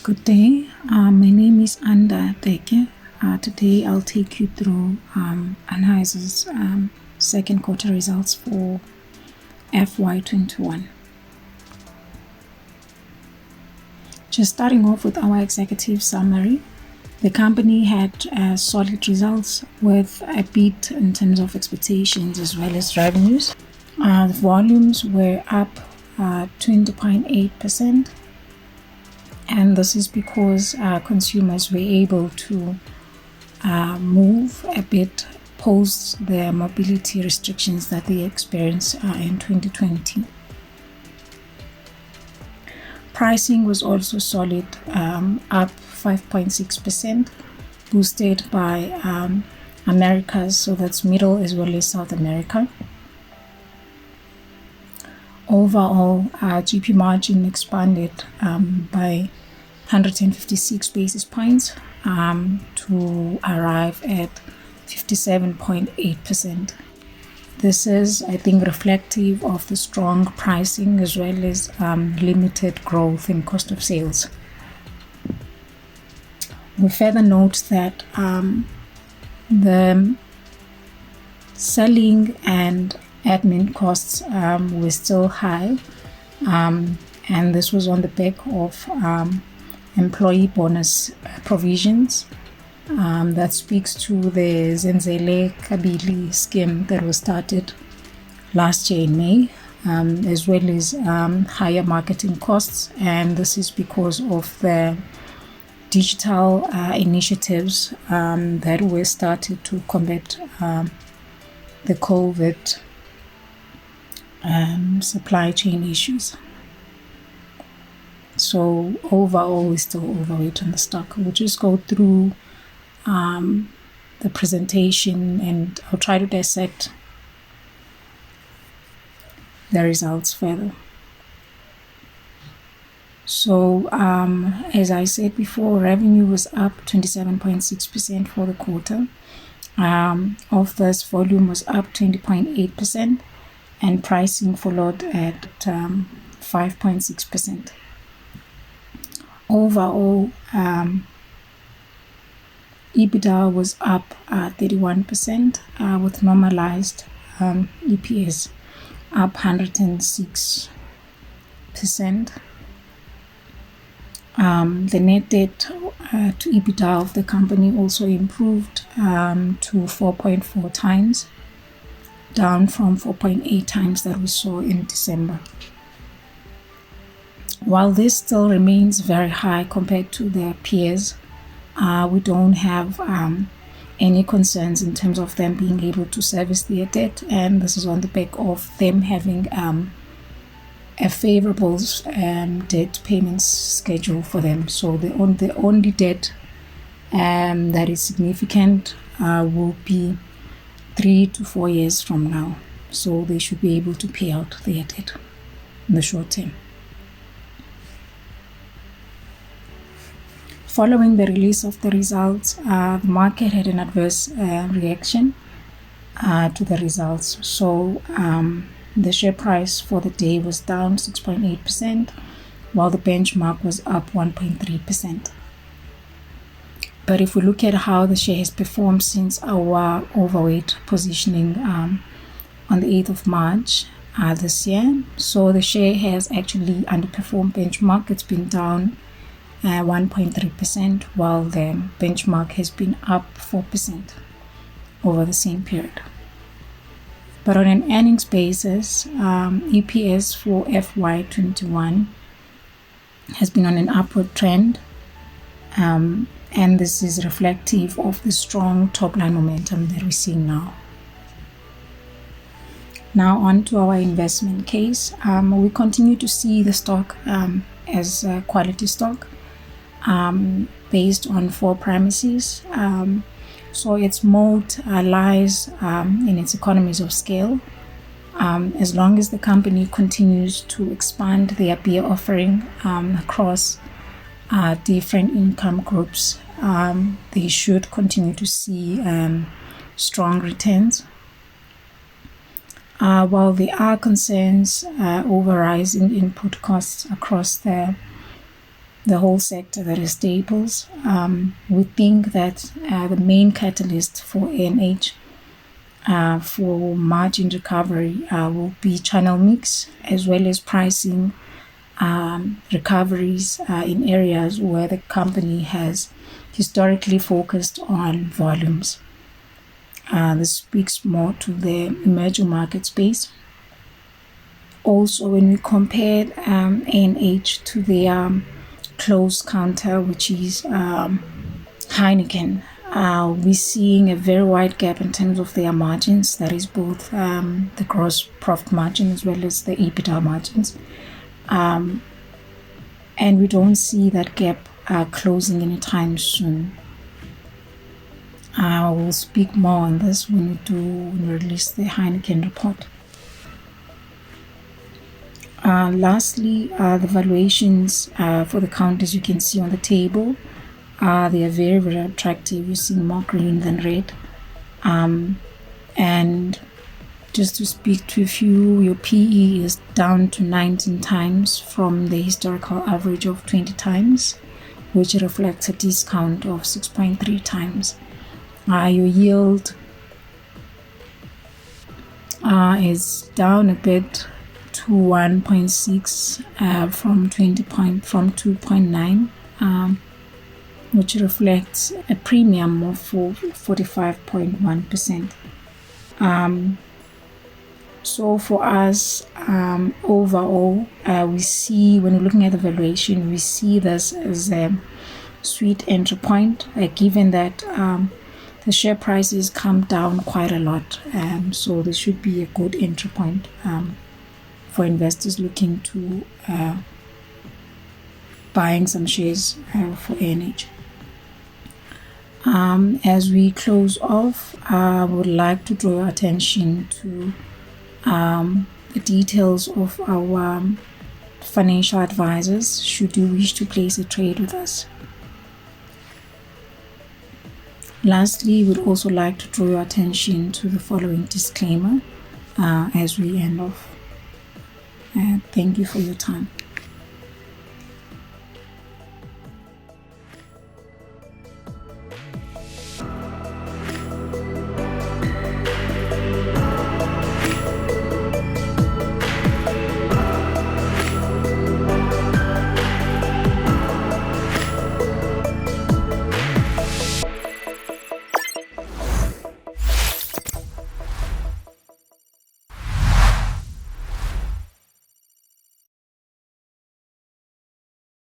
Good day. My name is Anda Teke. Today I'll take you through Anheuser's second quarter results for FY21. Just starting off with our executive summary, the company had solid results with a beat in terms of expectations as well as revenues. The volumes were up 20.8%. And this is because consumers were able to move a bit post the mobility restrictions that they experienced in 2020. Pricing was also solid, up 5.6%, boosted by Americas, so that's Middle as well as South America. Overall, GP margin expanded by 156 basis points to arrive at 57.8%. This is, I think, reflective of the strong pricing as well as limited growth in cost of sales. We further note that the selling and admin costs were still high, and this was on the back of employee bonus provisions. That speaks to the Zenzele Kabili scheme that was started last year in May, as well as higher marketing costs, and this is because of the digital initiatives that were started to combat the COVID supply chain issues. So overall, we're still overweight on the stock. We'll just go through the presentation and I'll try to dissect the results further. So as I said before, revenue was up 27.6% for the quarter. Of this, volume was up 20.8%. And pricing followed at 5.6%. Overall, EBITDA was up 31%, with normalized EPS up 106%. The net debt to EBITDA of the company also improved to 4.4 times. Down from 4.8 times that we saw in December. While this still remains very high compared to their peers, we don't have any concerns in terms of them being able to service their debt, and this is on the back of them having a favorable debt payments schedule for them. So the only debt that is significant will be 3 to 4 years from now, so they should be able to pay out their debt in the short term. Following the release of the results, the market had an adverse reaction to the results. So the share price for the day was down 6.8%, while the benchmark was up 1.3%. But if we look at how the share has performed since our overweight positioning on the 8th of March this year, so the share has actually underperformed benchmark. It's been down 1.3%, while the benchmark has been up 4% over the same period. But on an earnings basis, EPS for FY21 has been on an upward trend. And this is reflective of the strong top-line momentum that we're seeing now. Now on to our investment case. We continue to see the stock as a quality stock based on 4 premises. So its moat lies in its economies of scale. As long as the company continues to expand their beer offering across different income groups, they should continue to see strong returns. While there are concerns over rising input costs across the the whole sector, that is staples. We think that the main catalyst for ANH for margin recovery will be channel mix, as well as pricing recoveries in areas where the company has historically focused on volumes. This speaks more to the emerging market space. Also, when we compare ANH to the close counter, which is Heineken, we're seeing a very wide gap in terms of their margins. That is both the gross profit margin as well as the EBITDA margins. And we don't see that gap closing anytime soon. I will speak more on this when we release the Heineken report. Lastly, the valuations for the counters you can see on the table. They are very, very attractive. You see more green than red. And just to speak to a few, your PE is down to 19 times from the historical average of 20 times, which reflects a discount of 6.3 times. Your yield is down a bit to 1.6 from 2.9, which reflects a premium of 45.1%. So for us, overall, we see, when we're looking at the valuation, we see this as a sweet entry point, given that the share prices come down quite a lot. So this should be a good entry point for investors looking to buying some shares for ANH. As we close off, I would like to draw your attention to the details of our financial advisors should you wish to place a trade with us. Lastly, we'd also like to draw your attention to the following disclaimer as we end off. Thank you for your time.